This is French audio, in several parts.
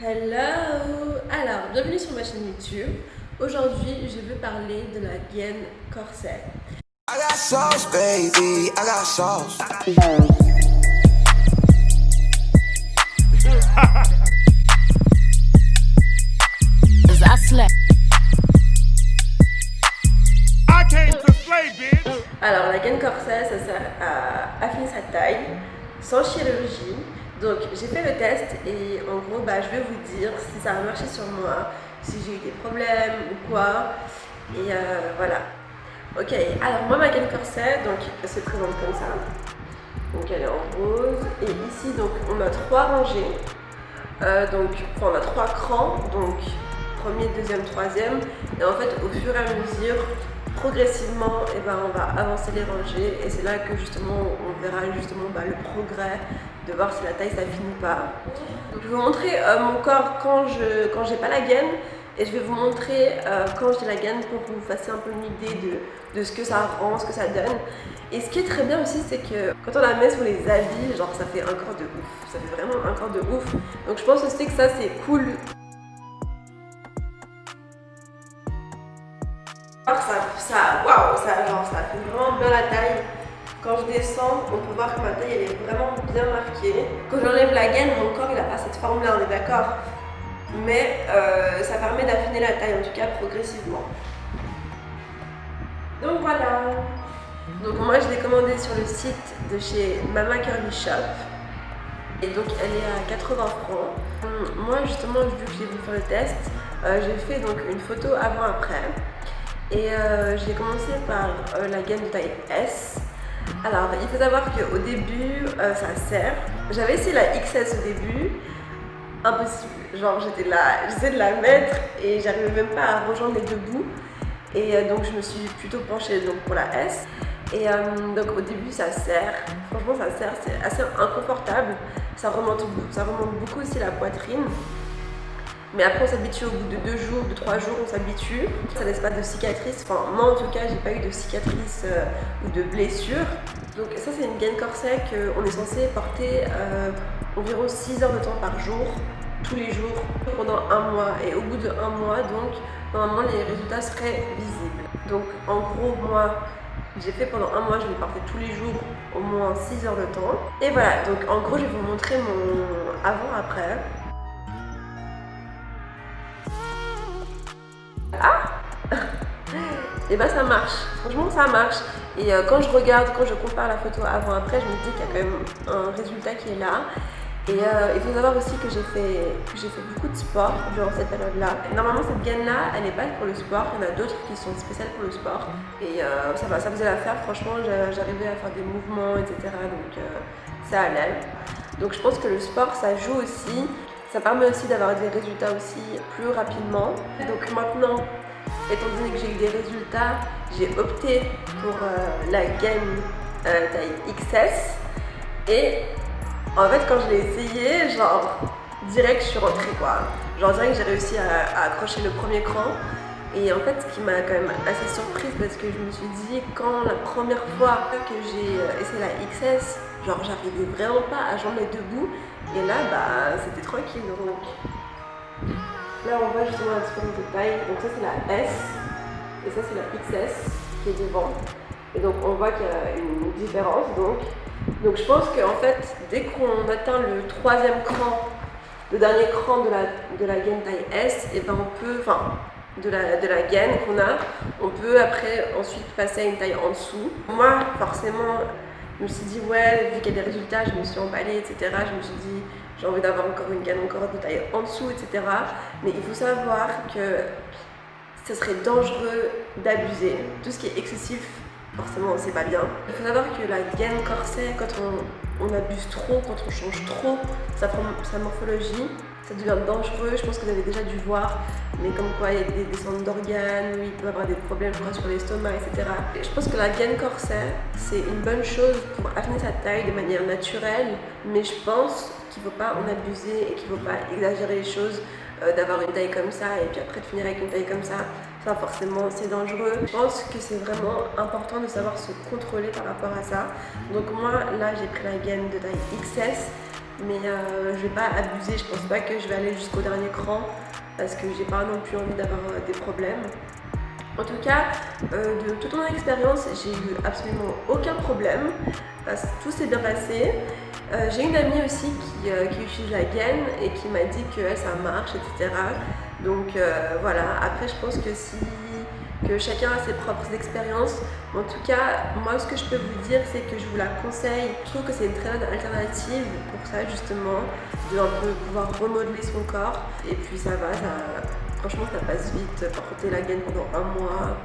Hello! Alors, bienvenue sur ma chaîne YouTube. Aujourd'hui, je veux parler de la gaine corset. I got sauce, baby. I got sauce. I came to slay, bitch. Alors, la gaine corset, ça sert à affiner sa taille sans chirurgie. Donc, j'ai fait le test et en gros, je vais vous dire si ça a marché sur moi, si j'ai eu des problèmes ou quoi. Et voilà. Ok, alors moi, ma gaine corset, donc, elle se présente comme ça. Donc, elle est en rose. Et ici, donc, on a 3 rangées. On a 3 crans, donc premier, deuxième, troisième. Et en fait, au fur et à mesure, progressivement, on va avancer les rangées. Et c'est là que justement, on verra justement le progrès de voir si la taille ça finit pas. Donc, je vais vous montrer mon corps quand j'ai pas la gaine. Et je vais vous montrer quand j'ai la gaine pour que vous fassiez un peu une idée de ce que ça rend, ce que ça donne. Et ce qui est très bien aussi, c'est que quand on la met sur les habits, genre ça fait un corps de ouf. Ça fait vraiment un corps de ouf. Donc je pense aussi que ça c'est cool. Ça fait vraiment bien la taille. Quand je descends, on peut voir que ma taille elle est vraiment bien marquée. Quand j'enlève la gaine, mon corps il a pas cette forme là, on est d'accord. Mais ça permet d'affiner la taille, en tout cas progressivement. Donc voilà. Donc moi je l'ai commandée sur le site de chez Mama Curly Shop. Et donc elle est à 80 francs. Moi justement, vu que j'ai voulu faire le test, j'ai fait donc une photo avant-après. Et j'ai commencé par la gaine de taille S. Alors il faut savoir qu'au début ça serre. J'avais essayé la XS au début. Impossible, genre j'étais là, j'essayais de la mettre et j'arrivais même pas à rejoindre les deux bouts. Et donc je me suis plutôt penchée donc, pour la S. Et donc au début ça serre, franchement ça serre, c'est assez inconfortable, ça remonte beaucoup aussi la poitrine. Mais après on s'habitue au bout de 2 jours, de 3 jours, on s'habitue. Ça laisse pas de cicatrices, enfin moi en tout cas j'ai pas eu de cicatrices ou de blessures. Donc ça c'est une gaine corset qu'on est censé porter environ 6 heures de temps par jour, tous les jours, pendant 1 mois. Et au bout de 1 mois, donc normalement les résultats seraient visibles. Donc en gros moi j'ai fait pendant 1 mois, je l'ai porté tous les jours au moins 6 heures de temps. Et voilà, donc en gros je vais vous montrer mon avant-après. Et ça marche, franchement ça marche. Et quand je compare la photo avant-après, je me dis qu'il y a quand même un résultat qui est là. Et il faut savoir aussi que j'ai fait beaucoup de sport durant cette période-là. Normalement cette gaine-là, elle n'est pas pour le sport, il y en a d'autres qui sont spéciales pour le sport. Et ça faisait l'affaire, franchement j'arrivais à faire des mouvements, etc. Donc ça allait. Donc je pense que le sport ça joue aussi. Ça permet aussi d'avoir des résultats aussi plus rapidement. Donc maintenant, étant donné que j'ai eu des résultats, j'ai opté pour la gaine taille XS. Et en fait, quand je l'ai essayé, genre direct je suis rentrée quoi. Genre direct j'ai réussi à accrocher le premier cran. Et en fait, ce qui m'a quand même assez surprise parce que je me suis dit, quand la première fois que j'ai essayé la XS, genre j'arrivais vraiment pas à joindre les deux bouts. Et là, c'était tranquille. Donc là, on voit justement la différence de taille. Donc ça, c'est la S. Et ça, c'est la XS qui est devant. Et donc, on voit qu'il y a une différence. Donc je pense qu'en fait, dès qu'on atteint le 3e cran, le dernier cran de la gaine taille S, et on peut, de la gaine qu'on a, on peut après ensuite passer à une taille en dessous. Moi, forcément, je me suis dit, ouais, vu qu'il y a des résultats, je me suis emballée, etc. Je me suis dit, j'ai envie d'avoir encore une gaine encore de taille en dessous, etc. Mais il faut savoir que ce serait dangereux d'abuser. Tout ce qui est excessif, forcément, c'est pas bien. Il faut savoir que la gaine corset, quand on abuse trop, quand on change trop sa morphologie, ça devient dangereux. Je pense que vous avez déjà dû voir, mais comme quoi il y a des descentes d'organes, il peut y avoir des problèmes sur l'estomac, etc. Et je pense que la gaine corset, c'est une bonne chose pour affiner sa taille de manière naturelle, mais je pense qu'il ne faut pas en abuser et qu'il ne faut pas exagérer les choses, d'avoir une taille comme ça et puis après de finir avec une taille comme ça forcément c'est dangereux. Je pense que c'est vraiment important de savoir se contrôler par rapport à ça. Donc moi là j'ai pris la gaine de taille XS mais je vais pas abuser, je pense pas que je vais aller jusqu'au dernier cran parce que j'ai pas non plus envie d'avoir des problèmes. En tout cas, de toute mon expérience, j'ai eu absolument aucun problème, tout s'est bien passé. J'ai une amie aussi qui utilise la gaine et qui m'a dit que ça marche, etc. Donc voilà, après je pense que chacun a ses propres expériences. En tout cas, moi ce que je peux vous dire, c'est que je vous la conseille. Je trouve que c'est une très bonne alternative pour ça justement, de un peu pouvoir remodeler son corps. Et puis ça va, franchement ça passe vite. Porter la gaine pendant un mois,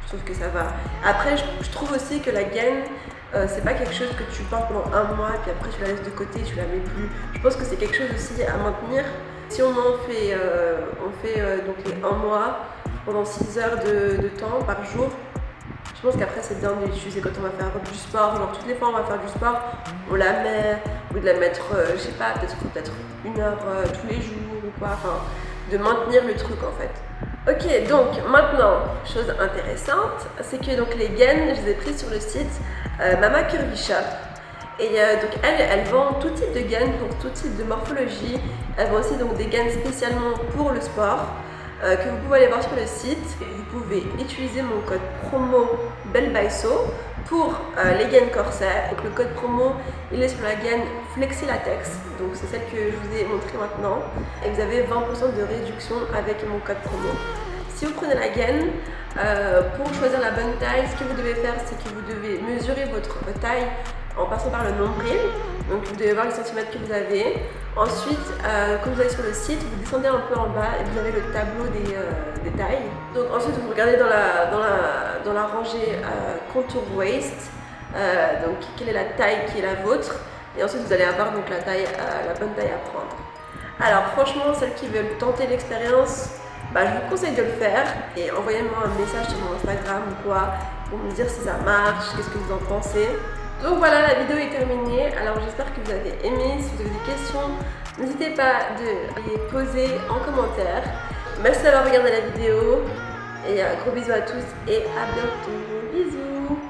je trouve que ça va. Après je trouve aussi que la gaine, c'est pas quelque chose que tu portes pendant un mois et puis après tu la laisses de côté, tu la mets plus. Je pense que c'est quelque chose aussi à maintenir. Si on en fait, donc les 1 mois pendant 6 heures de temps par jour, je pense qu'après c'est bien de l'utiliser quand on va faire du sport. Genre toutes les fois on va faire du sport, on la met, ou de la mettre, je sais pas, peut-être 1 heure tous les jours ou quoi, enfin de maintenir le truc en fait. Ok, donc maintenant, chose intéressante, c'est que donc les gaines, je les ai prises sur le site Mama Curvy Shop. Et donc elle vend tout type de gaines pour tout type de morphologie. Elle vend aussi donc des gaines spécialement pour le sport que vous pouvez aller voir sur le site. Vous pouvez utiliser mon code promo BelleBySo pour les gaines corset. Donc le code promo il est sur la gaine Flexi Latex, donc c'est celle que je vous ai montrée maintenant. Et vous avez 20% de réduction avec mon code promo. Si vous prenez la gaine, pour choisir la bonne taille, ce que vous devez faire, c'est que vous devez mesurer votre taille en passant par le nombril. Donc vous devez voir les centimètres que vous avez. Ensuite, quand vous allez sur le site, vous descendez un peu en bas et vous avez le tableau des tailles. Donc ensuite, vous regardez dans la rangée contour waist, donc quelle est la taille qui est la vôtre. Et ensuite, vous allez avoir donc la bonne taille à prendre. Alors franchement, celles qui veulent tenter l'expérience, je vous conseille de le faire et envoyez-moi un message sur mon Instagram ou quoi pour me dire si ça marche, qu'est-ce que vous en pensez. Donc voilà, la vidéo est terminée. Alors j'espère que vous avez aimé. Si vous avez des questions, n'hésitez pas de les poser en commentaire. Merci d'avoir regardé la vidéo et gros bisous à tous et à bientôt. Bisous.